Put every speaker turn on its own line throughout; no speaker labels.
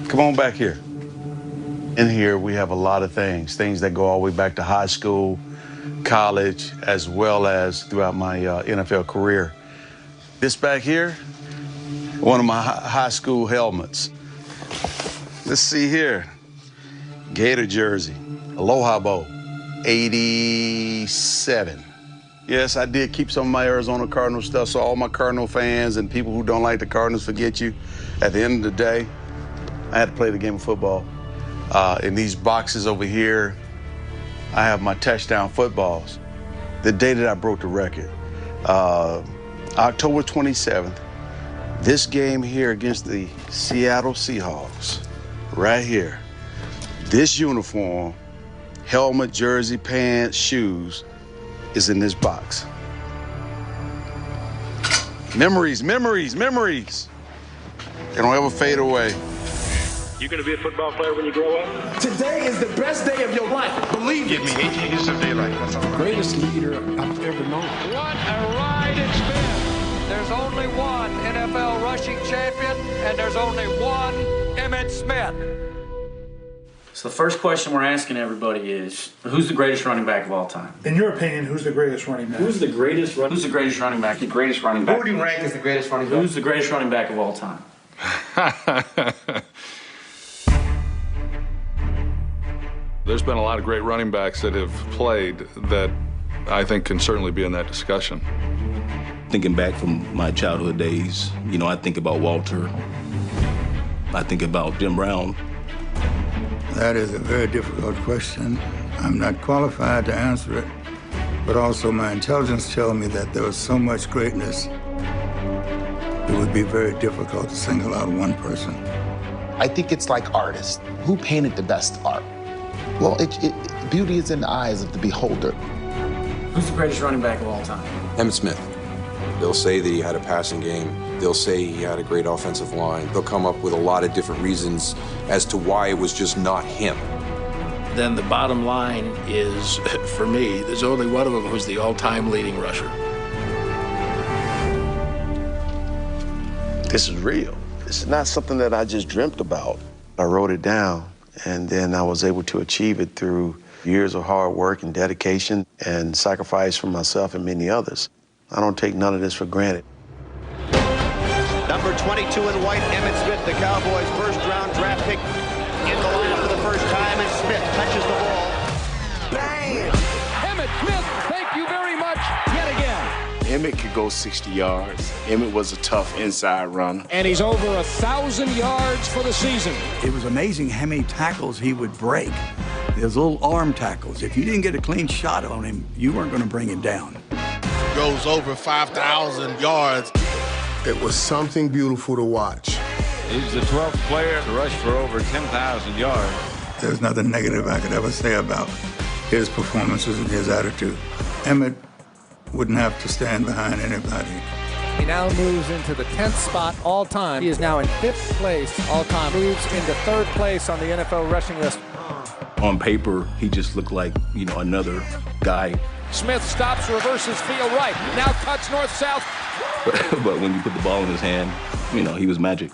Come on back here. In here, we have a lot of things that go all the way back to high school, college, as well as throughout my NFL career. This back here, one of my high school helmets. Let's see here. Gator jersey, Aloha Bowl, 87. Yes, I did keep some of my Arizona Cardinals stuff, so all my Cardinal fans and people who don't like the Cardinals forget you. At the end of the day, I had to play the game of football. In these boxes over here, I have my touchdown footballs. The day that I broke the record, October 27th, this game here against the Seattle Seahawks, right here. This uniform, helmet, jersey, pants, shoes, is in this box. Memories, memories, memories. They don't ever fade away.
You gonna be a football player when you grow up?
Today is the best day of your life. Believe me.
Give me 18 years of daylight. That's all.
Greatest leader I've ever known.
What a ride it's been. There's only one NFL rushing champion, and there's only one Emmitt Smith.
So the first question we're asking everybody is, who's the greatest running back of all time?
In your opinion, who's the greatest running back?
Who's the greatest running back? The greatest running back.
Who would you rank as the greatest running back?
Who's the greatest running back of all time?
There's been a lot of great running backs that have played that I think can certainly be in that discussion.
Thinking back from my childhood days, you know, I think about Walter. I think about Jim Brown.
That is a very difficult question. I'm not qualified to answer it, but also my intelligence tells me that there was so much greatness, it would be very difficult to single out one person.
I think it's like artists. Who painted the best art? Well, beauty is in the eyes of the beholder.
Who's the greatest running back of all time?
Emmitt Smith. They'll say that he had a passing game. They'll say he had a great offensive line. They'll come up with a lot of different reasons as to why it was just not him.
Then the bottom line is, for me, there's only one of them who's the all-time leading rusher.
This is real. It's not something that I just dreamt about. I wrote it down, and then I was able to achieve it through years of hard work and dedication and sacrifice from myself and many others. I don't take none of this for granted.
Number 22 in white, Emmitt Smith, the Cowboys' first-round draft pick, in the lineup for the first time, and Smith touches the ball.
Bang! Emmitt Smith, thank you very much yet again.
Emmitt could go 60 yards. Emmitt was a tough inside runner.
And he's over 1,000 yards for the season.
It was amazing how many tackles he would break. Those little arm tackles. If you didn't get a clean shot on him, you weren't going to bring him down.
Goes over 5,000 yards.
It was something beautiful to watch.
He's the 12th player to rush for over 10,000 yards.
There's nothing negative I could ever say about his performances and his attitude. Emmitt wouldn't have to stand behind anybody.
He now moves into the 10th spot all time. He is now in 5th place all time. Moves into 3rd place on the NFL rushing list.
On paper, he just looked like, you know, another guy.
Smith stops, reverses field right, now cuts north-south.
But when you put the ball in his hand, you know, he was magic.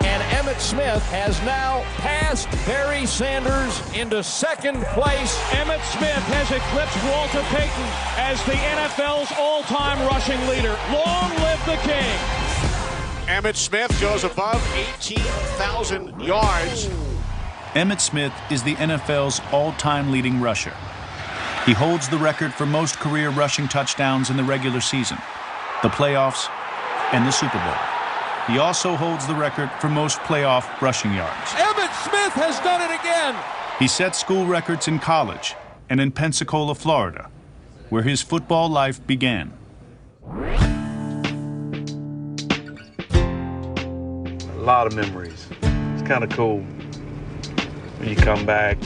And Emmitt Smith has now passed Barry Sanders into 2nd place.
Emmitt Smith has eclipsed Walter Payton as the NFL's all-time rushing leader. Long live the King.
Emmitt Smith goes above 18,000 yards.
Emmitt Smith is the NFL's all-time leading rusher. He holds the record for most career rushing touchdowns in the regular season, the playoffs, and the Super Bowl. He also holds the record for most playoff rushing yards.
Emmitt Smith has done it again.
He set school records in college and in Pensacola, Florida, where his football life began.
A lot of memories. It's kind of cool when you come back.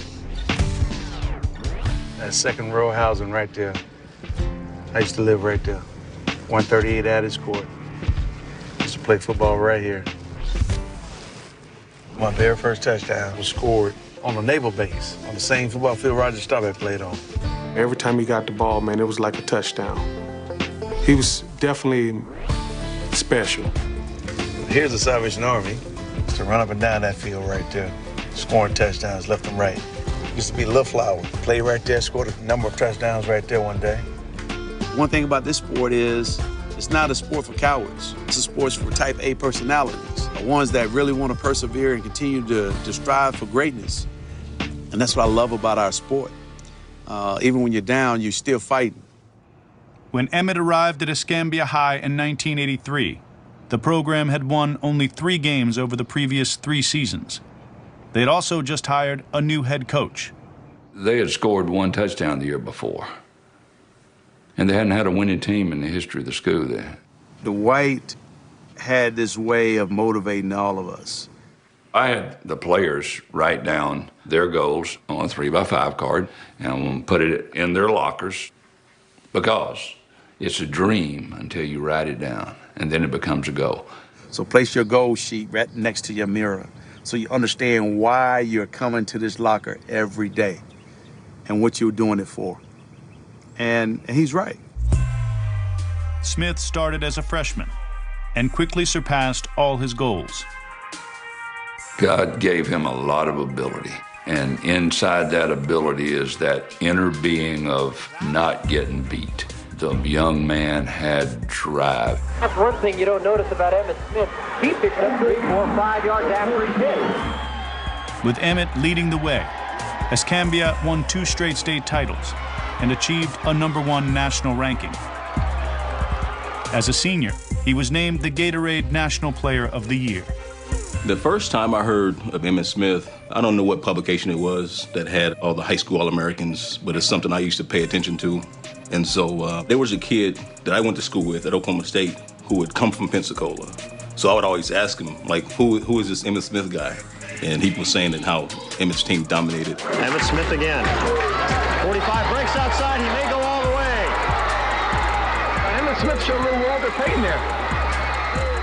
That second row housing right there. I used to live right there. 138 Addis Court. Used to play football right here. My very first touchdown was scored on the naval base, on the same football field Roger Staubach played on.
Every time he got the ball, man, it was like a touchdown. He was definitely special.
Here's the Salvation Army. Used to run up and down that field right there, scoring touchdowns left and right. Used to be Lil Flower. Played right there, scored a number of touchdowns right there one day. One thing about this sport is it's not a sport for cowards. It's a sport for type A personalities, the ones that really want to persevere and continue to strive for greatness. And that's what I love about our sport. Even when you're down, you're still fighting.
When Emmitt arrived at Escambia High in 1983, the program had won only 3 games over the previous 3 seasons. They had also just hired a new head coach.
They had scored 1 touchdown the year before. And they hadn't had a winning team in the history of the school there.
The White had this way of motivating all of us.
I had the players write down their goals on a 3x5 card and put it in their lockers because it's a dream until you write it down, and then it becomes a goal.
So place your goal sheet right next to your mirror so you understand why you're coming to this locker every day and what you're doing it for. And he's right.
Smith started as a freshman and quickly surpassed all his goals.
God gave him a lot of ability, and inside that ability is that inner being of not getting beat. The young man had drive.
That's one thing you don't notice about Emmitt Smith. He picked up 3, 4, 5 yards after he hit.
With Emmitt leading the way, Escambia won 2 straight state titles and achieved a #1 national ranking. As a senior, he was named the Gatorade National Player of the Year.
The first time I heard of Emmitt Smith, I don't know what publication it was that had all the high school All-Americans, but it's something I used to pay attention to. And so there was a kid that I went to school with at Oklahoma State who would come from Pensacola. So I would always ask him, like, who is this Emmitt Smith guy? And he was saying that how Emmitt's team dominated.
Emmitt Smith again. 45 breaks outside. He may go all the way.
Emmitt Smith showed a little Walter Payton there.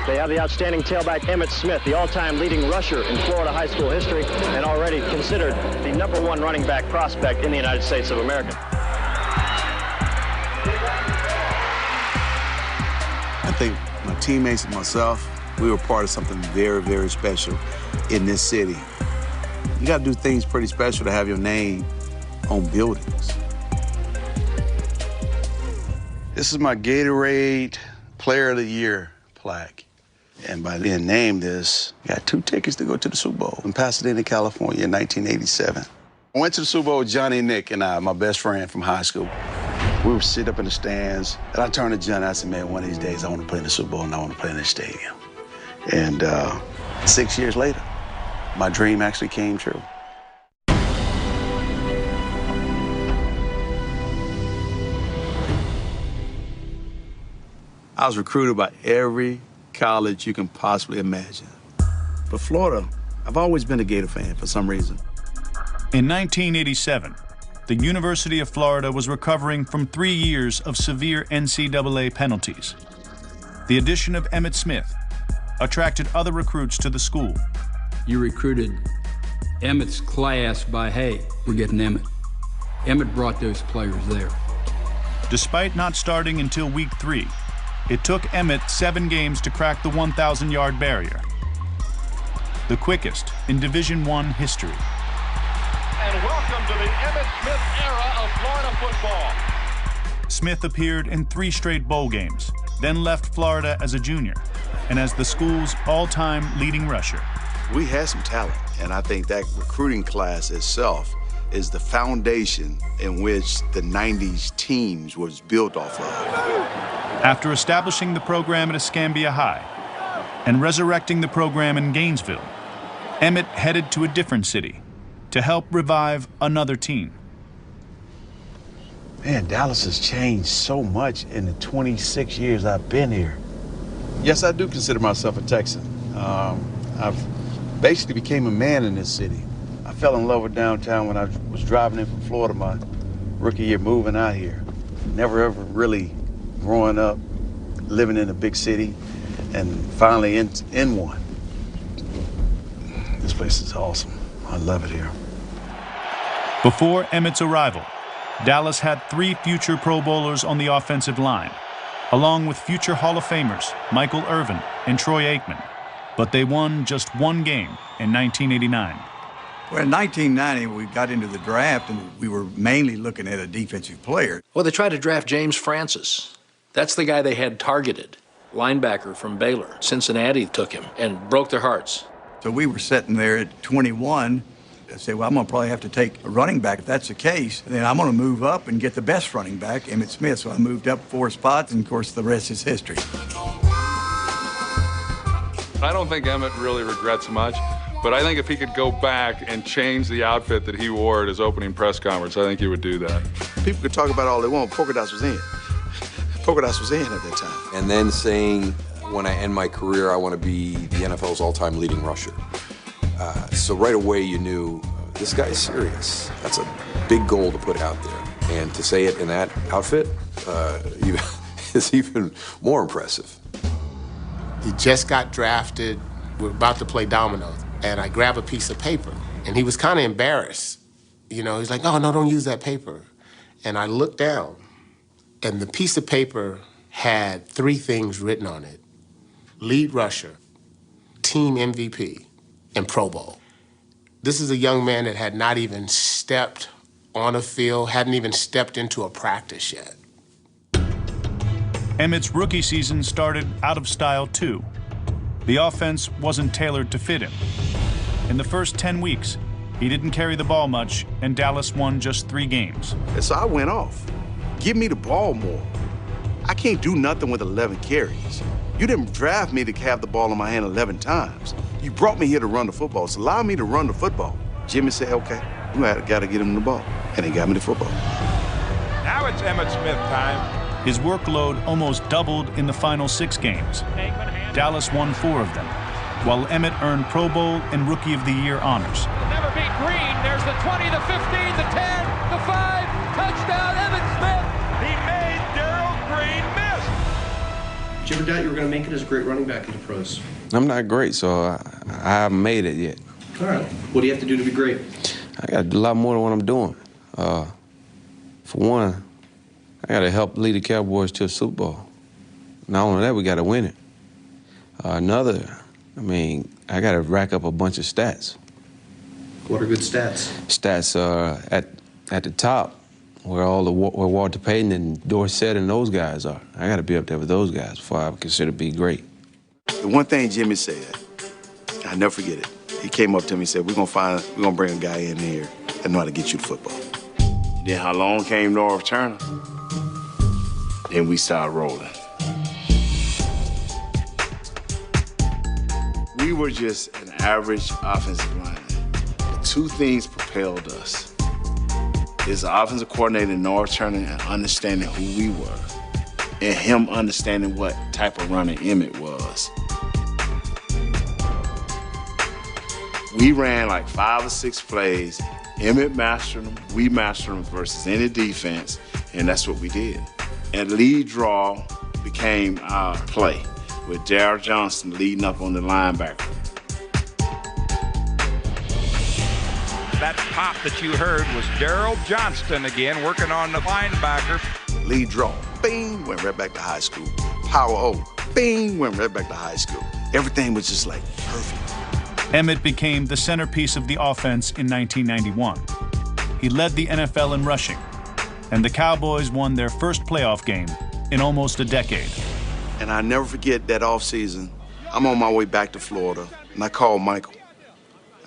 They have the outstanding tailback Emmitt Smith, the all-time leading rusher in Florida high school history, and already considered the #1 running back prospect in the United States of America.
I think my teammates and myself, we were part of something very, very special in this city. You got to do things pretty special to have your name on buildings. This is my Gatorade Player of the Year plaque. And by being named this, I got 2 tickets to go to the Super Bowl in Pasadena, California in 1987. I went to the Super Bowl with Johnny and Nick and I, my best friend from high school. We would sit up in the stands, and I turned to Johnny and I said, man, one of these days I want to play in the Super Bowl and I want to play in this stadium. And 6 years later, my dream actually came true. I was recruited by every college you can possibly imagine. But Florida, I've always been a Gator fan for some reason.
In 1987, the University of Florida was recovering from 3 years of severe NCAA penalties. The addition of Emmitt Smith attracted other recruits to the school.
You recruited Emmitt's class by, hey, we're getting Emmitt. Emmitt brought those players there.
Despite not starting until week 3, it took Emmitt 7 games to crack the 1,000-yard barrier, the quickest in Division I history.
And welcome to the Emmitt Smith era of Florida football.
Smith appeared in 3 straight bowl games, then left Florida as a junior and as the school's all-time leading rusher.
We had some talent, and I think that recruiting class itself is the foundation in which the 90s teams was built off of.
After establishing the program at Escambia High and resurrecting the program in Gainesville, Emmitt headed to a different city to help revive another team.
Man, Dallas has changed so much in the 26 years I've been here. Yes, I do consider myself a Texan. I've basically became a man in this city. I fell in love with downtown when I was driving in from Florida my rookie year, moving out here. Never ever really growing up, living in a big city, and finally in one. This place is awesome. I love it here.
Before Emmitt's arrival, Dallas had 3 future Pro Bowlers on the offensive line, along with future Hall of Famers Michael Irvin and Troy Aikman. But they won just 1 game in 1989.
Well, in 1990, we got into the draft, and we were mainly looking at a defensive player.
Well, they tried to draft James Francis. That's the guy they had targeted, linebacker from Baylor. Cincinnati took him and broke their hearts.
So we were sitting there at 21. I said, well, I'm going to probably have to take a running back. If that's the case, then I'm going to move up and get the best running back, Emmitt Smith. So I moved up 4 spots, and, of course, the rest is history.
I don't think Emmitt really regrets much, but I think if he could go back and change the outfit that he wore at his opening press conference, I think he would do that.
People could talk about all they want. Polka dots was in. Polka dots was in at that time.
And then saying, when I end my career, I want to be the NFL's all-time leading rusher. So right away you knew, this guy's serious. That's a big goal to put out there. And to say it in that outfit is even more impressive.
He just got drafted. We're about to play dominoes. And I grab a piece of paper. And he was kind of embarrassed. You know, he's like, oh, no, don't use that paper. And I looked down, and the piece of paper had 3 things written on it: lead rusher, team MVP, and Pro Bowl. This is a young man that had not even stepped on a field, hadn't even stepped into a practice yet.
Emmitt's rookie season started out of style, too. The offense wasn't tailored to fit him. In the first 10 weeks, he didn't carry the ball much, and Dallas won just 3 games.
And so I went off. Give me the ball more. I can't do nothing with 11 carries. You didn't draft me to have the ball in my hand 11 times. You brought me here to run the football, so allow me to run the football. Jimmy said, okay, we got to get him the ball. And he got me the football.
Now it's Emmitt Smith time.
His workload almost doubled in the final 6 games. Dallas won 4 of them, while Emmitt earned Pro Bowl and Rookie of the Year honors.
Never beat Green. There's the 20, the 15, the 10, the 5. Touchdown, Emmitt Smith.
He made Darryl Green miss.
Did you ever doubt you were going to make it as a great running back in the pros?
I'm not great, so I haven't made it yet.
All right. What do you have to do to be great?
I got to do a lot more than what I'm doing. For one, I got to help lead the Cowboys to a Super Bowl. Not only that, we got to win it. Another, I got to rack up a bunch of stats.
What are good stats?
Stats at the top, where where Walter Payton and Dorsett and those guys are. I got to be up there with those guys before I would consider be great.
The one thing Jimmy said, I never forget it. He came up to me and said, we're gonna bring a guy in here that know how to get you the football.
Then how long came Norv Turner? Then we started rolling. We were just an average offensive lineman. But 2 things propelled us. Is the offensive coordinator, Norv Turner, and understanding who we were, and him understanding what type of runner Emmitt was. We ran like 5 or 6 plays. Emmitt mastered them, we mastered them versus any defense, and that's what we did. And lead draw became our play, with Darryl Johnston leading up on the linebacker.
That pop that you heard was Darryl Johnston again, working on the linebacker.
Lead draw, bing, went right back to high school. Power O, bing, went right back to high school. Everything was just like perfect.
Emmitt became the centerpiece of the offense in 1991. He led the NFL in rushing, and the Cowboys won their first playoff game in almost a decade.
And I never forget that offseason. I'm on my way back to Florida, and I called Michael.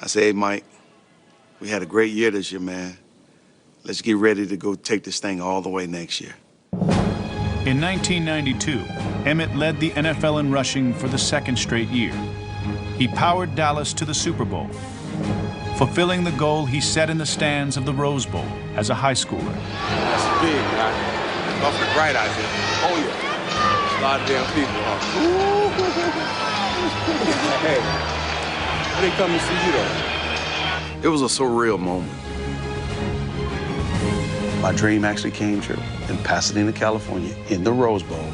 I said, hey, Mike, we had a great year this year, man. Let's get ready to go take this thing all the way next year.
In 1992, Emmitt led the NFL in rushing for the 2nd straight year. He powered Dallas to the Super Bowl, fulfilling the goal he set in the stands of the Rose Bowl as a high schooler.
That's big, man. Off the right out there. Oh, yeah. A lot of damn people, huh? Hey, they come to see you, though.
It was a surreal moment. My dream actually came true in Pasadena, California, in the Rose Bowl,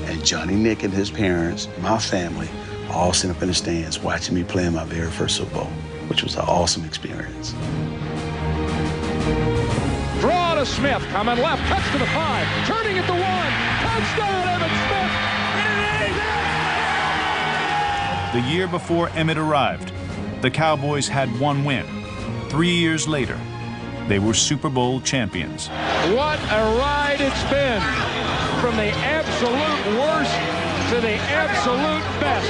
and Johnny Nick and his parents, my family, all sitting up in the stands watching me play in my very first Super Bowl, which was an awesome experience.
Draw to Smith, coming left, cuts to the 5, turning at the 1, touchdown Emmitt Smith!
The year before Emmitt arrived, the Cowboys had one win. 3 years later, they were Super Bowl champions.
What a ride it's been, from the absolute worst to the absolute best.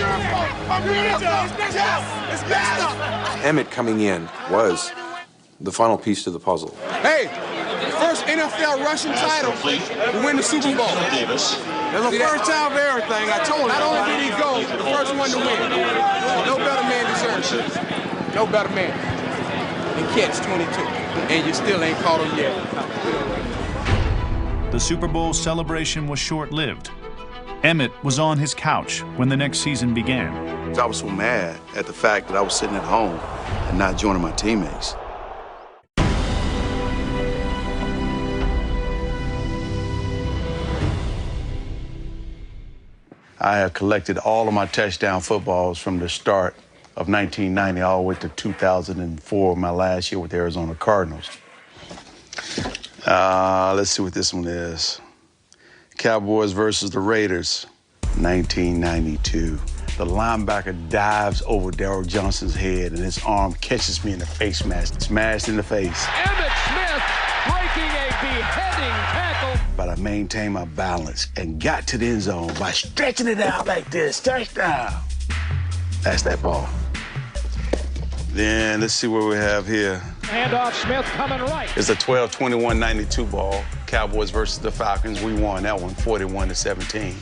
Emmitt coming in was the final piece to the puzzle.
Hey, first NFL rushing title to win the Super Bowl. There's a first time for everything. I told him. Not only did he go, the first one to win. No better man deserves it. No better man. And catch 22. And you still ain't caught him yet.
The Super Bowl celebration was short-lived. Emmitt was on his couch when the next season began.
I was so mad at the fact that I was sitting at home and not joining my teammates. I have collected all of my touchdown footballs from the start of 1990 all the way to 2004, my last year with the Arizona Cardinals. Let's see what this one is. Cowboys versus the Raiders, 1992. The linebacker dives over Darryl Johnson's head and his arm catches me in the face mask, smashed in the face.
Emmitt Smith breaking a beheading tackle.
But I maintained my balance and got to the end zone by stretching it out like this. Touchdown. That's that ball. Then let's see what we have here.
Handoff, Smith coming right.
It's a 12-21-92 ball. Cowboys versus the Falcons. We won that one, 41-17.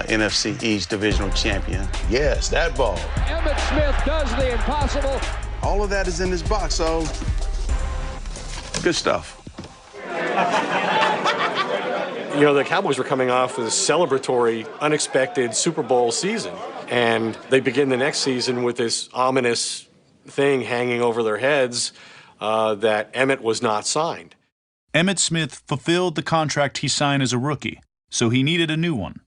NFC East divisional champion. Yes, that ball.
Emmitt Smith does the impossible.
All of that is in this box, so good stuff.
You know, the Cowboys were coming off this celebratory, unexpected Super Bowl season, and they begin the next season with this ominous thing hanging over their heads that Emmitt was not signed.
Emmitt Smith fulfilled the contract he signed as a rookie, so he needed a new one.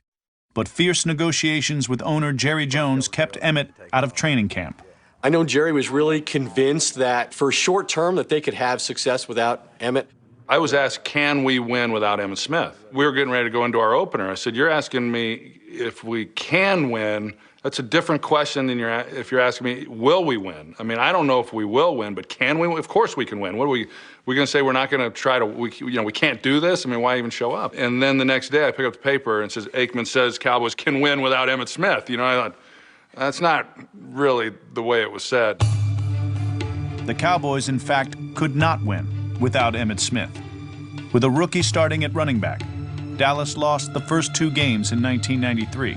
But fierce negotiations with owner Jerry Jones kept Emmitt out of training camp.
I know Jerry was really convinced that for short term that they could have success without Emmitt.
I was asked, can we win without Emmitt Smith? We were getting ready to go into our opener. I said, you're asking me if we can win. That's a different question than if you're asking me, will we win? I mean, I don't know if we will win, but can we? Of course we can win. What are we going to say we're not going to try to, we can't do this? I mean, why even show up? And then the next day I pick up the paper and it says, Aikman says Cowboys can win without Emmitt Smith. You know, I thought, that's not really the way it was said.
The Cowboys, in fact, could not win without Emmitt Smith. With a rookie starting at running back, Dallas lost the first 2 games in 1993.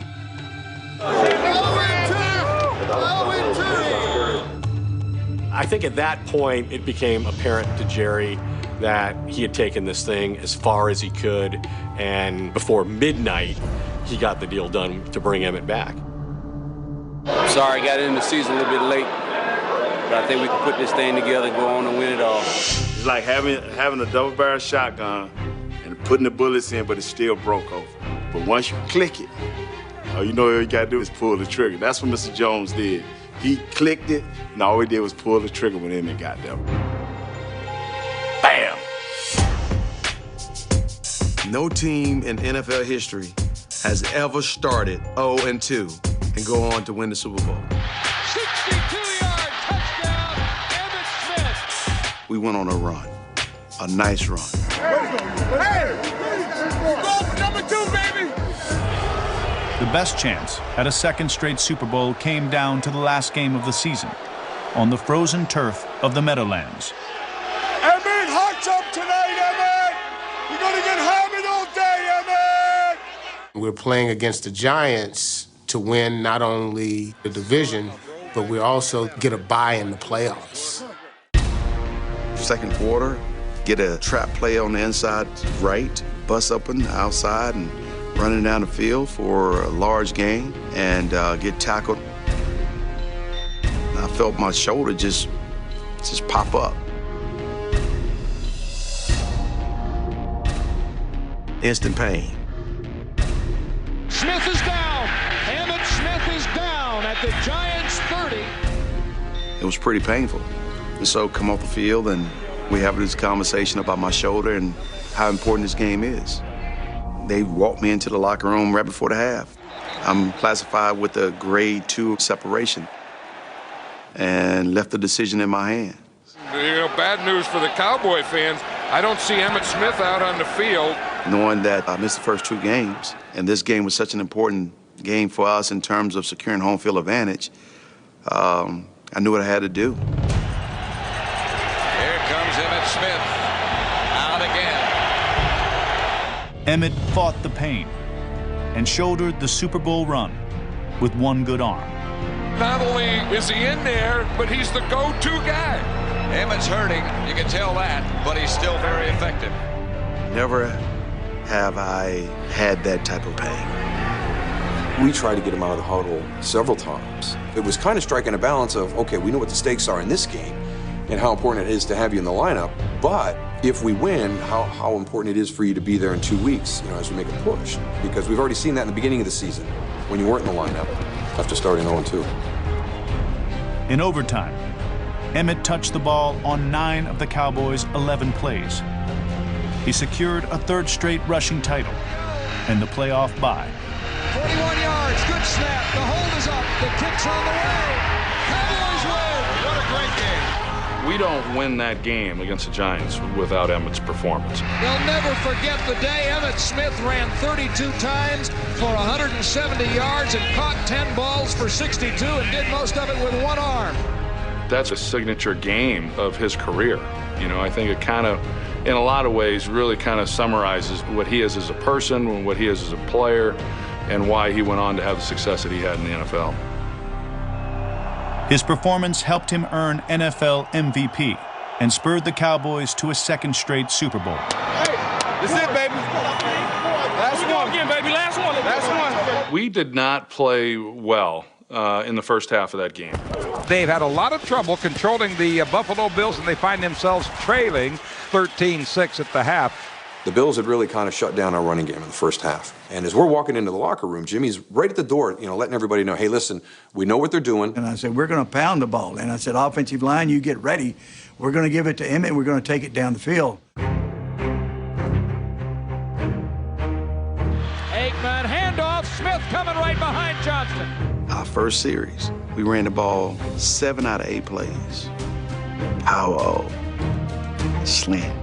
I think at that point it became apparent to Jerry that he had taken this thing as far as he could, and before midnight he got the deal done to bring Emmitt back.
Sorry, got in the season a little bit late, but I think we can put this thing together and go on and win it all.
It's like having a double-barrel shotgun and putting the bullets in, but it still broke off. But once you click it, all you got to do is pull the trigger. That's what Mr. Jones did. He clicked it, and all he did was pull the trigger when Emmitt got there. Bam!
No team in NFL history has ever started 0-2 and go on to win the Super Bowl.
62-yard touchdown, Emmitt Smith.
We went on a run, a nice run.
Hey! Goal for number 2, baby!
The best chance at a second straight Super Bowl came down to the last game of the season, on the frozen turf of the Meadowlands.
Emmitt, hot tub tonight, Emmitt! You're gonna get hammered all day, Emmitt!
We're playing against the Giants to win not only the division, but we also get a bye in the playoffs.
Second quarter, get a trap play on the inside right, bust up on the outside, and running down the field for a large gain and get tackled. I felt my shoulder just pop up. Instant pain.
Smith is down. Emmitt Smith is down at the Giants' 30.
It was pretty painful. And so come off the field and We have this conversation about my shoulder and how important this game is. They walked me into the locker room right before the half. I'm classified with a grade 2 separation and left the decision in my hand.
Bad news for the Cowboy fans. I don't see Emmitt Smith out on the field.
Knowing that I missed the first 2 games, and this game was such an important game for us in terms of securing home field advantage, I knew what I had to do.
Here comes Emmitt Smith. Out again.
Emmitt fought the pain and shouldered the Super Bowl run with one good arm.
Not only is he in there, but he's the go-to guy. Emmitt's hurting, you can tell that, but he's still very effective.
Never have I had that type of pain.
We tried to get him out of the huddle several times. It was kind of striking a balance of, okay, we know what the stakes are in this game and how important it is to have you in the lineup, but if we win, how important it is for you to be there in 2 weeks, as we make a push. Because we've already seen that in the beginning of the season when you weren't in the lineup after starting 0-2.
In overtime, Emmitt touched the ball on 9 of the Cowboys' 11 plays. He secured a 3rd straight rushing title and the playoff bye.
41 yards, good snap, the hold is up, the kick's on the way. Cowboys win! What a great game.
We don't win that game against the Giants without Emmitt's performance.
They'll never forget the day Emmitt Smith ran 32 times for 170 yards and caught 10 balls for 62 and did most of it with one arm.
That's a signature game of his career. I think it kind of, in a lot of ways, really kind of summarizes what he is as a person and what he is as a player and why he went on to have the success that he had in the NFL.
His performance helped him earn NFL MVP and spurred the Cowboys to a 2nd straight Super Bowl.
Hey, that's it, baby. Last one again, baby. Last one.
We did not play well in the first half of that game.
They've had a lot of trouble controlling the Buffalo Bills, and they find themselves trailing 13-6 at the half.
The Bills had really kind of shut down our running game in the first half. And as we're walking into the locker room, Jimmy's right at the door, letting everybody know, hey, listen, we know what they're doing.
And I said, we're going to pound the ball. And I said, offensive line, you get ready. We're going to give it to Emmitt, and we're going to take it down the field.
Aikman, handoff, Smith coming right behind Johnston.
Our first series, we ran the ball 7 out of 8 plays. Power, slant.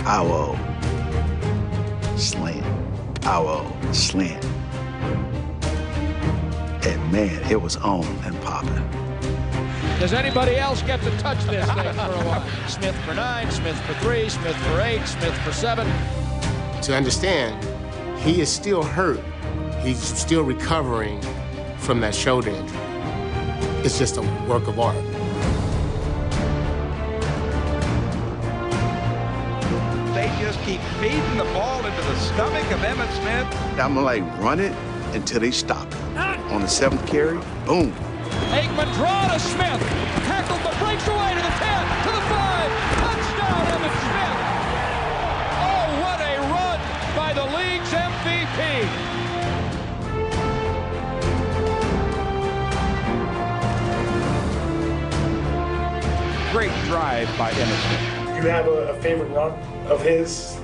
Power, slant. Power, slant. And man, it was on and popping.
Does anybody else get to touch this thing for a while? Smith for 9, Smith for 3, Smith for 8, Smith for 7.
To understand, he is still hurt. He's still recovering from that shoulder injury. It's just a work of art.
They just keep feeding the ball into the stomach of Emmitt Smith.
I'm gonna run it until they stop it. On the 7th carry, boom.
Aikman draw to Smith. Tackled but breaks away to the 10, to the 5. Touchdown, Emmitt Smith. Oh, what a run by the league's MVP.
Great drive by Emmitt Smith.
You have a favorite run of his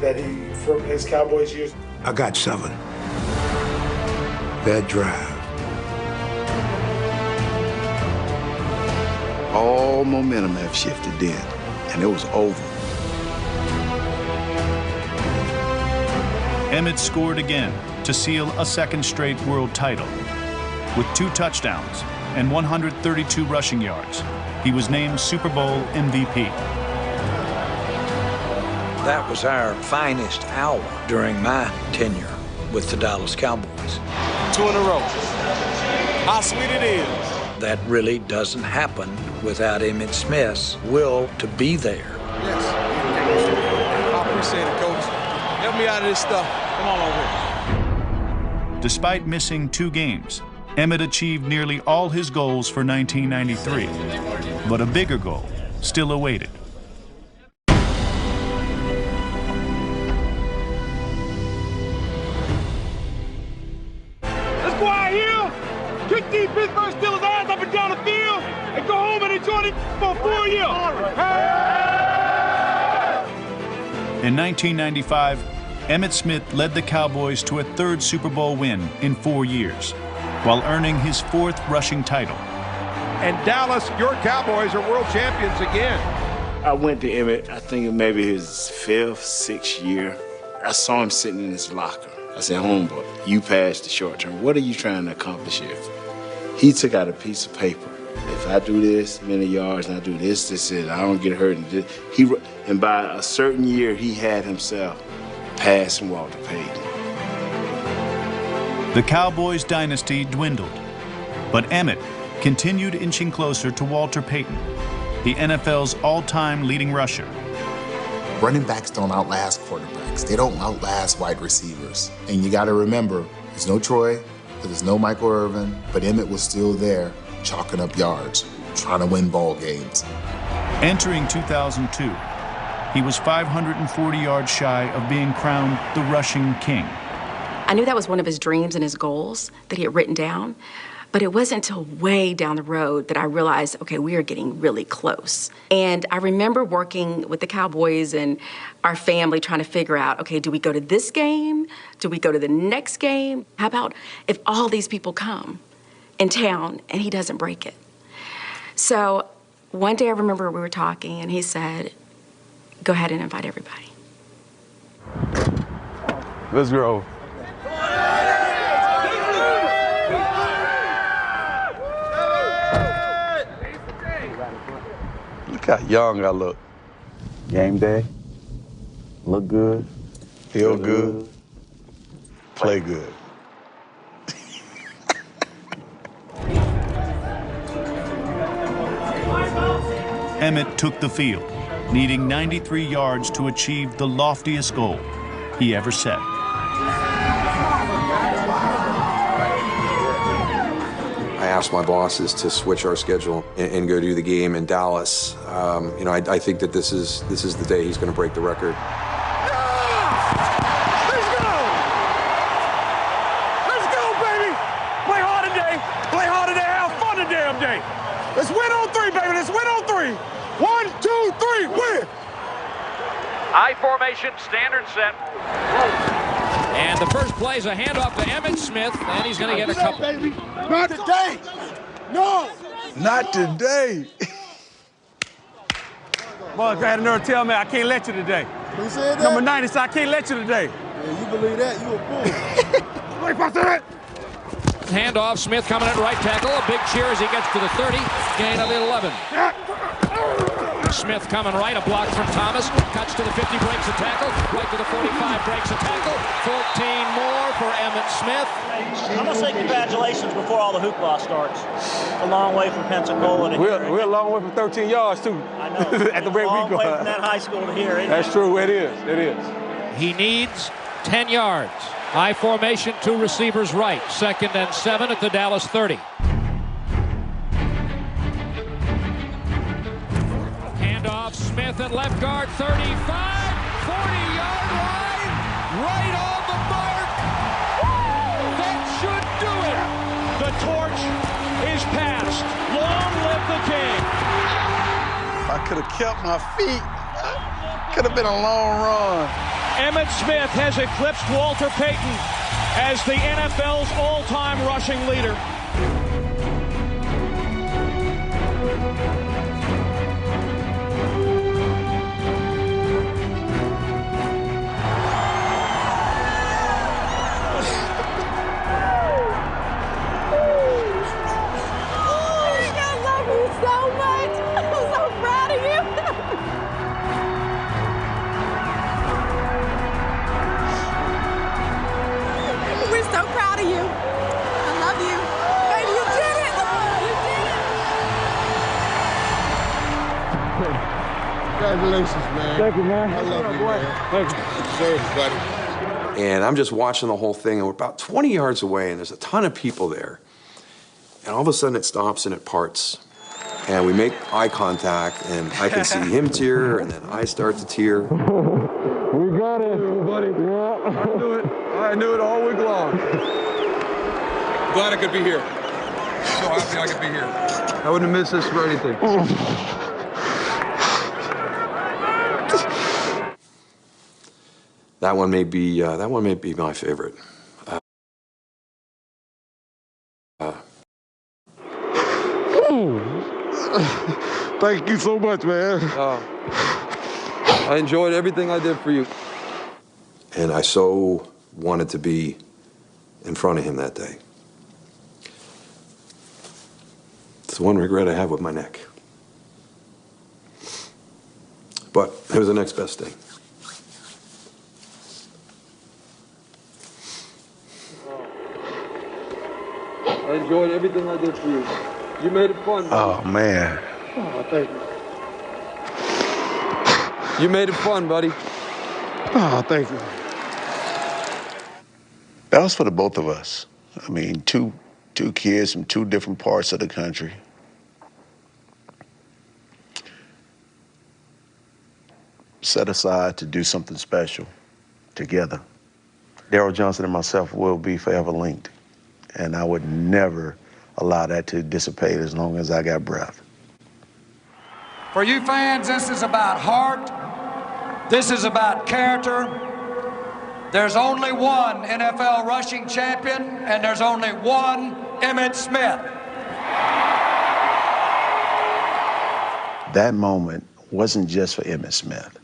from his Cowboys years?
I got 7. That drive.
All momentum have shifted then, and it was over.
Emmitt scored again to seal a 2nd straight world title. With 2 touchdowns and 132 rushing yards, he was named Super Bowl MVP.
That was our finest hour during my tenure with the Dallas Cowboys.
2 in a row. How sweet it is.
That really doesn't happen without Emmitt Smith's will to be there.
Yes. I appreciate it, Coach. Help me out of this stuff. Come on over here.
Despite missing 2 games, Emmitt achieved nearly all his goals for 1993, but a bigger goal still awaited.
Let's go out here, kick these Pittsburgh Steelers' ass up and down the field, and go home and enjoy it for 4 years.
In 1995, Emmitt Smith led the Cowboys to a third Super Bowl win in 4 years, while earning his fourth rushing title.
And Dallas, your Cowboys are world champions again.
I went to Emmitt, I think maybe his fifth, sixth year. I saw him sitting in his locker. I said, homeboy, you passed the short term. What are you trying to accomplish here? He took out a piece of paper. If I do this many yards and I do this, I don't get hurt. And by a certain year, he had himself passing Walter Payton.
The Cowboys' dynasty dwindled, but Emmitt continued inching closer to Walter Payton, the NFL's all-time leading rusher.
Running backs don't outlast quarterbacks. They don't outlast wide receivers. And you got to remember, there's no Troy, there's no Michael Irvin, but Emmitt was still there, chalking up yards, trying to win ball games.
Entering 2002, he was 540 yards shy of being crowned the rushing king.
I knew that was one of his dreams and his goals that he had written down, but it wasn't until way down the road that I realized, okay, we are getting really close. And I remember working with the Cowboys and our family trying to figure out, okay, do we go to this game? Do we go to the next game? How about if all these people come in town and he doesn't break it? So one day I remember we were talking and he said, go ahead and invite everybody.
Let's go. Look how young I look. Game day, look good, feel good, play good.
Emmitt took the field, needing 93 yards to achieve the loftiest goal he ever set.
I asked my bosses to switch our schedule and go do the game in Dallas. You know, I think that this is the day he's going to break the record.
Let's go! Let's go, baby! Play hard today. Play hard today. Have fun the damn day. Let's win on three, baby. Let's win on three. 1, 2, 3, win!
I formation, standard set.
And the first play is a handoff to Emmitt Smith, and he's going to get a couple.
Baby. Not today. No.
Not today.
Boy, if I had another tell me, I can't let you today.
Who said that?
Number 90 said, I can't let you today.
Yeah, you believe that? You a fool.
Wait, pass it. Handoff, Smith coming at right tackle. A big cheer as he gets to the 30. Gain of 11. Smith coming right, a block from Thomas. Cuts to the 50, breaks a tackle. Right to the 45, breaks a tackle. 14 more for Emmitt Smith.
I'm going to say congratulations before all the hoopla starts. It's a long way from Pensacola to here.
We're a long way from 13 yards, too.
I know.
At the rate we go.
A long way from that high school to here.
That's true. It is. It is. He needs 10 yards. I formation, two receivers right. 2nd and 7 at the Dallas 30. Handoff, Smith at left guard, 35, 40-yard line, right on the mark. That should do it.
The torch is passed. Long live the king.
I could have kept my feet. Could have been a long run.
Emmitt Smith has eclipsed Walter Payton as the NFL's all-time rushing leader.
Congratulations, man.
Thank you, man.
I love you, man.
Thank you.
Deserve it, buddy.
And I'm just watching the whole thing, and we're about 20 yards away, and there's a ton of people there. And all of a sudden, it stops and it parts. And we make eye contact, and I can see him tear, and then I start to tear.
We got it, buddy. Yeah, I knew it. I knew it all week long.
Glad I could be here. So happy I could be here.
I wouldn't have missed this for anything.
That one may be my favorite.
Thank you so much, man.
I enjoyed everything I did for you.
And I so wanted to be in front of him that day. It's the one regret I have with my neck. But it was the next best thing.
I enjoyed everything I did for you. You made it fun, buddy.
Oh, man.
Oh, thank you. You made it fun, buddy.
Oh, thank you.
That was for the both of us. I mean, two kids from two different parts of the country. Set aside to do something special together. Daryl Johnson and myself will be forever linked, and I would never allow that to dissipate as long as I got breath.
For you fans, this is about heart. This is about character. There's only one NFL rushing champion, and there's only one Emmitt Smith.
That moment wasn't just for Emmitt Smith.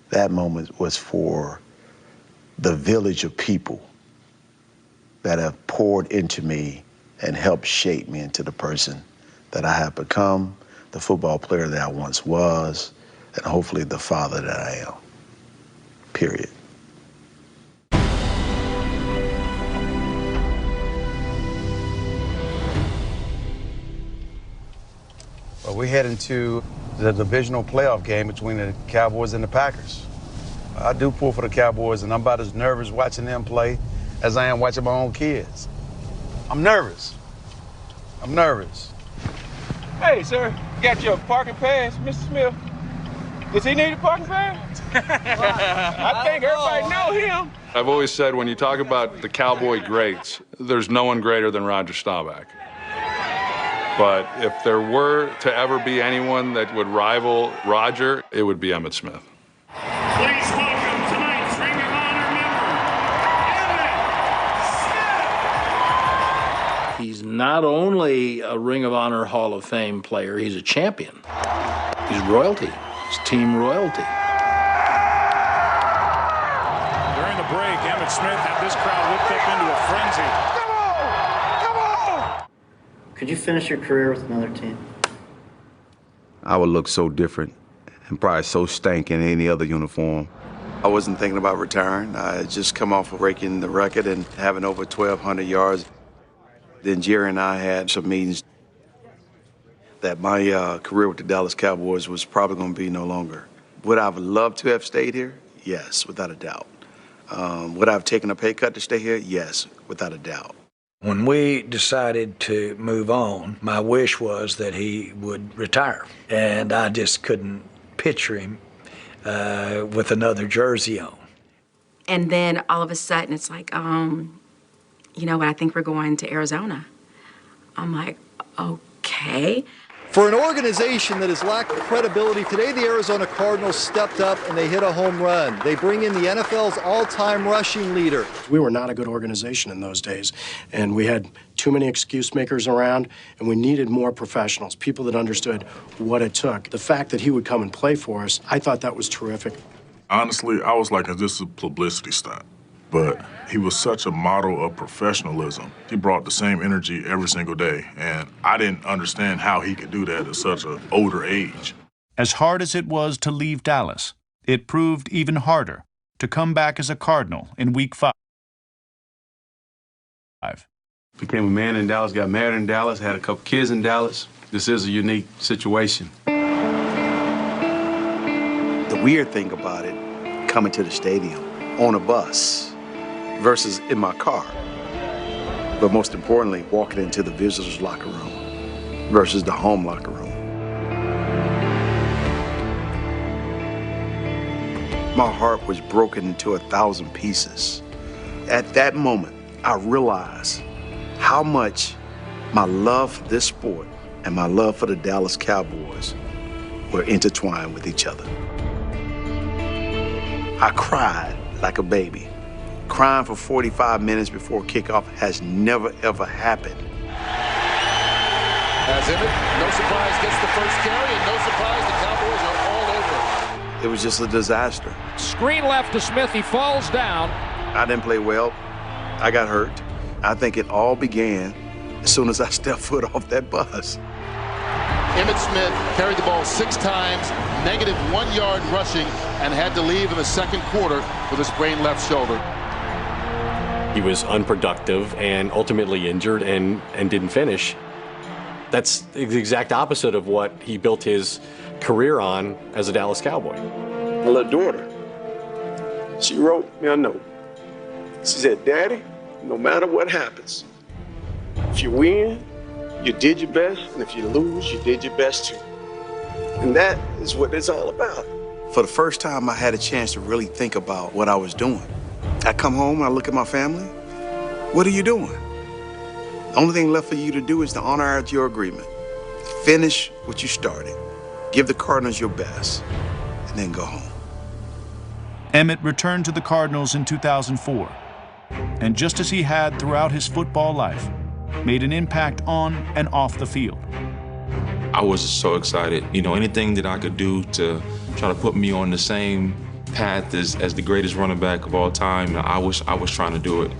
That moment was for the village of people that have poured into me and helped shape me into the person that I have become, the football player that I once was, and hopefully the father that I am. Period.
Well, we head into the divisional playoff game between the Cowboys and the Packers. I do pull for the Cowboys, and I'm about as nervous watching them play as I am watching my own kids. I'm nervous. I'm nervous.
Hey, sir, got your parking pass, Mr. Smith? Does he need a parking pass? I think everybody know him.
I've always said when you talk about the Cowboy greats, there's no one greater than Roger Staubach. But if there were to ever be anyone that would rival Roger, it would be Emmitt Smith.
Please welcome tonight's Ring of Honor member, Emmitt Smith.
He's not only a Ring of Honor Hall of Fame player, he's a champion. He's royalty. He's team royalty.
During the break, Emmitt Smith had this crowd whipped up into a frenzy.
Could you finish your career with another team?
I would look so different and probably so stank in any other uniform. I wasn't thinking about retiring. I had just come off of breaking the record and having over 1,200 yards. Then Jerry and I had some meetings that my career with the Dallas Cowboys was probably going to be no longer. Would I have loved to have stayed here? Yes, without a doubt. Would I have taken a pay cut to stay here? Yes, without a doubt.
When we decided to move on, my wish was that he would retire. And I just couldn't picture him with another jersey on.
And then all of a sudden it's like, you know what, I think we're going to Arizona. I'm like, okay.
For an organization that has lacked credibility, today the Arizona Cardinals stepped up and they hit a home run. They bring in the NFL's all-time rushing leader.
We were not a good organization in those days, and we had too many excuse makers around, and we needed more professionals, people that understood what it took. The fact that he would come and play for us, I thought that was terrific.
Honestly, I was like, this is a publicity stunt. But he was such a model of professionalism. He brought the same energy every single day, and I didn't understand how he could do that at such an older age.
As hard as it was to leave Dallas, it proved even harder to come back as a Cardinal in Week 5.
Became a man in Dallas, got married in Dallas, had a couple kids in Dallas. This is a unique situation. The weird thing about it, coming to the stadium on a bus versus in my car, but most importantly, walking into the visitors' locker room versus the home locker room. My heart was broken into 1,000 pieces. At that moment, I realized how much my love for this sport and my love for the Dallas Cowboys were intertwined with each other. I cried like a baby. Crying for 45 minutes before kickoff has never, ever happened.
As Emmitt, no surprise, gets the first carry, and no surprise, the Cowboys are all over it.
It was just a disaster.
Screen left to Smith. He falls down.
I didn't play well. I got hurt. I think it all began as soon as I stepped foot off that bus.
Emmitt Smith carried the ball 6 times, -1 yard rushing, and had to leave in the second quarter with a sprained left shoulder.
He was unproductive and ultimately injured and didn't finish. That's the exact opposite of what he built his career on as a Dallas Cowboy.
My little daughter, she wrote me a note. She said, "Daddy, no matter what happens, if you win, you did your best, and if you lose, you did your best too." And that is what it's all about.
For the first time, I had a chance to really think about what I was doing. I come home, I look at my family. What are you doing? The only thing left for you to do is to honor out your agreement. Finish what you started. Give the Cardinals your best, and then go home.
Emmitt returned to the Cardinals in 2004, and just as he had throughout his football life, made an impact on and off the field.
I was so excited. You know, anything that I could do to try to put me on the same path as the greatest running back of all time, I was trying to do it.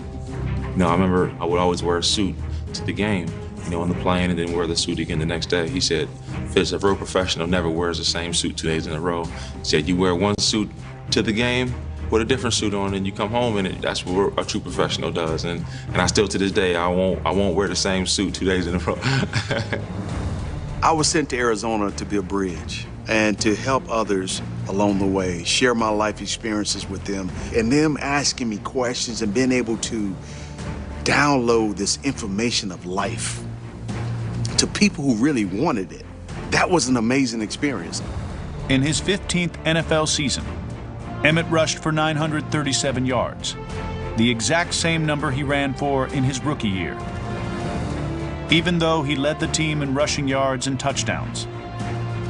You know, I remember I would always wear a suit to the game, you know, on the plane, and then wear the suit again the next day. He said, "Fitz, a real professional never wears the same suit 2 days in a row." He said, "You wear one suit to the game, put a different suit on, and you come home, and that's what a true professional does." And I still, to this day, I won't wear the same suit 2 days in a row.
I was sent to Arizona to be a bridge and to help others along the way, share my life experiences with them, and them asking me questions and being able to download this information of life to people who really wanted it. That was an amazing experience.
In his 15th NFL season, Emmitt rushed for 937 yards, the exact same number he ran for in his rookie year. Even though he led the team in rushing yards and touchdowns,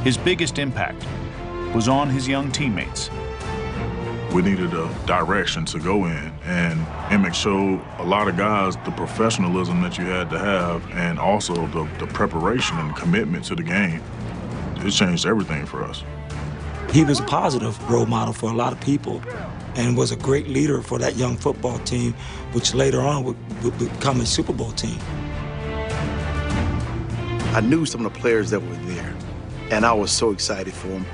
his biggest impact was on his young teammates.
We needed a direction to go in, and Emmitt showed a lot of guys the professionalism that you had to have, and also the preparation and commitment to the game. It changed everything for us.
He was a positive role model for a lot of people and was a great leader for that young football team, which later on would become a Super Bowl team.
I knew some of the players that were there, and I was so excited for them,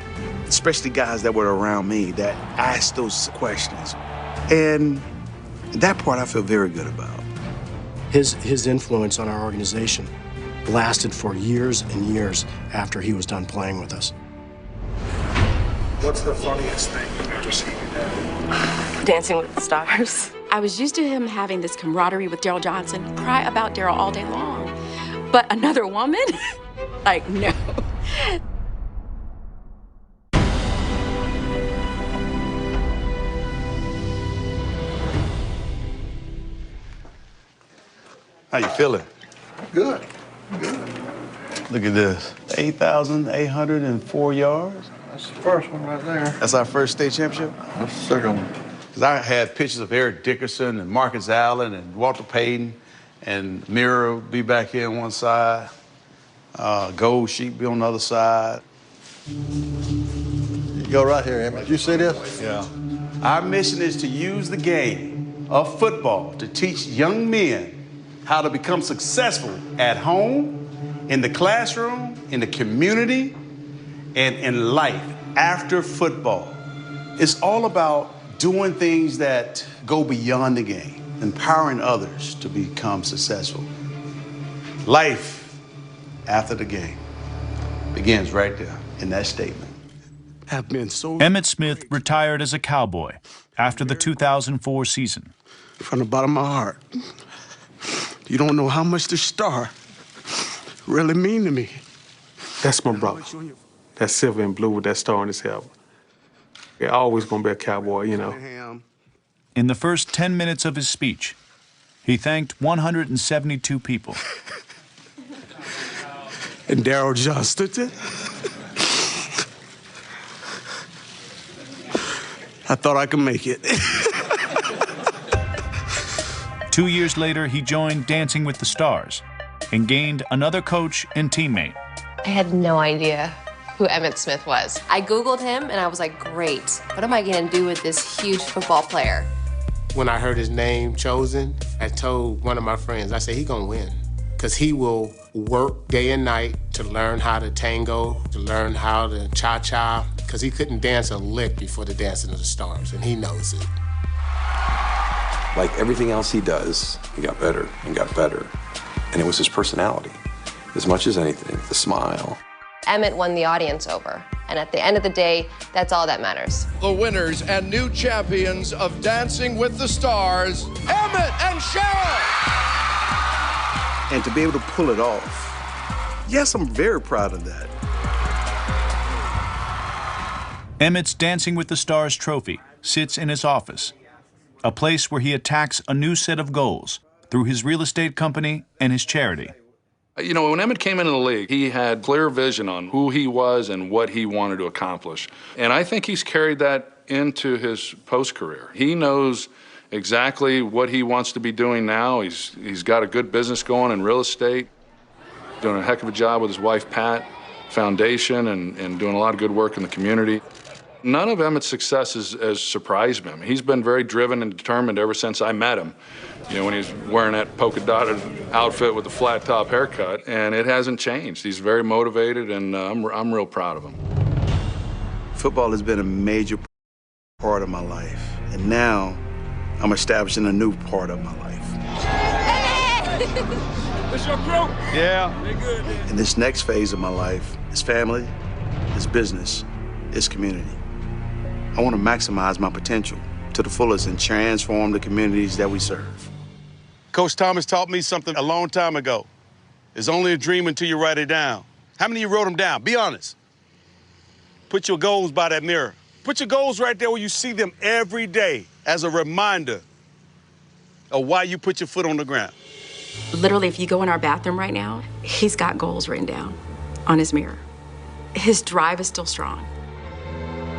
especially guys that were around me that asked those questions. And that part I feel very good about.
His influence on our organization lasted for years and years after he was done playing with us.
What's the funniest thing you've ever seen you do?
Dancing with the Stars. I was used to him having this camaraderie with Daryl Johnson, cry about Daryl all day long. But another woman? Like, no.
How you feeling?
Good. Good.
Look at this, 8,804 yards.
That's the first one right there.
That's our first state championship?
That's the second one.
Because I had pictures of Eric Dickerson and Marcus Allen and Walter Payton, and Mira would be back here on one side, Gold Sheep be on the other side.
You go right here, Emmitt. You see this?
Yeah. Our mission is to use the game of football to teach young men how to become successful at home, in the classroom, in the community, and in life after football. It's all about doing things that go beyond the game, empowering others to become successful. Life after the game begins right there in that statement.
Have been so.
Emmitt Smith retired as a Cowboy after the 2004 season.
From the bottom of my heart, you don't know how much this star really mean to me. That's my brother. That silver and blue with that star on his helmet. They're always gonna be a Cowboy, you know.
In the first 10 minutes of his speech, he thanked 172 people.
And Daryl Johnston. I thought I could make it.
2 years later, he joined Dancing with the Stars and gained another coach and teammate.
I had no idea who Emmitt Smith was. I Googled him and I was like, great, what am I gonna do with this huge football player?
When I heard his name chosen, I told one of my friends, I said, he gonna win. Because he will work day and night to learn how to tango, to learn how to cha-cha, because he couldn't dance a lick before the Dancing of the Stars, and he knows it.
Like everything else he does, he got better and got better. And it was his personality, as much as anything, the smile.
Emmitt won the audience over, and at the end of the day, that's all that matters.
The winners and new champions of Dancing with the Stars, Emmitt and Cheryl!
And to be able to pull it off, yes, I'm very proud of that.
Emmitt's Dancing with the Stars trophy sits in his office, a place where he attacks a new set of goals through his real estate company and his charity.
You know, when Emmitt came into the league, he had clear vision on who he was and what he wanted to accomplish. And I think he's carried that into his post-career. He knows exactly what he wants to be doing now. He's got a good business going in real estate, doing a heck of a job with his wife, Pat, foundation, and doing a lot of good work in the community. None of Emmitt's successes has surprised me. He's been very driven and determined ever since I met him. You know, when he was wearing that polka-dotted outfit with the flat-top haircut, and it hasn't changed. He's very motivated, and I'm real proud of him.
Football has been a major part of my life, and now I'm establishing a new part of my life.
This your crew?
Yeah.
They good, man.
And this next phase of my life is family, is business, is community. I want to maximize my potential to the fullest and transform the communities that we serve. Coach Thomas taught me something a long time ago. It's only a dream until you write it down. How many of you wrote them down? Be honest. Put your goals by that mirror. Put your goals right there where you see them every day as a reminder of why you put your foot on the ground.
Literally, if you go in our bathroom right now, he's got goals written down on his mirror. His drive is still strong.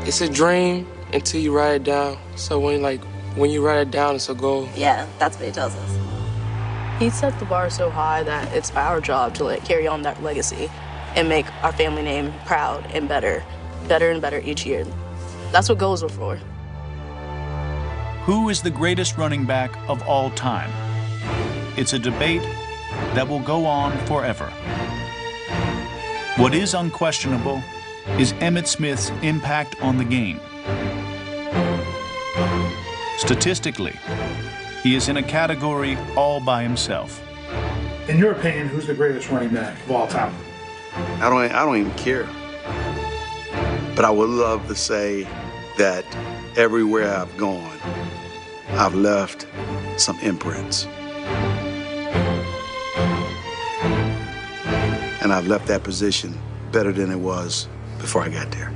It's a dream until you write it down. So when you write it down, it's a goal.
Yeah, that's what he tells us.
He set the bar so high that it's our job to carry on that legacy and make our family name proud and better and better each year. That's what goals are for.
Who is the greatest running back of all time? It's a debate that will go on forever. What is unquestionable is Emmitt Smith's impact on the game. Statistically, he is in a category all by himself.
In your opinion, who's the greatest running back of all time?
I don't even care. But I would love to say that everywhere I've gone, I've left some imprints. And I've left that position better than it was before I got there.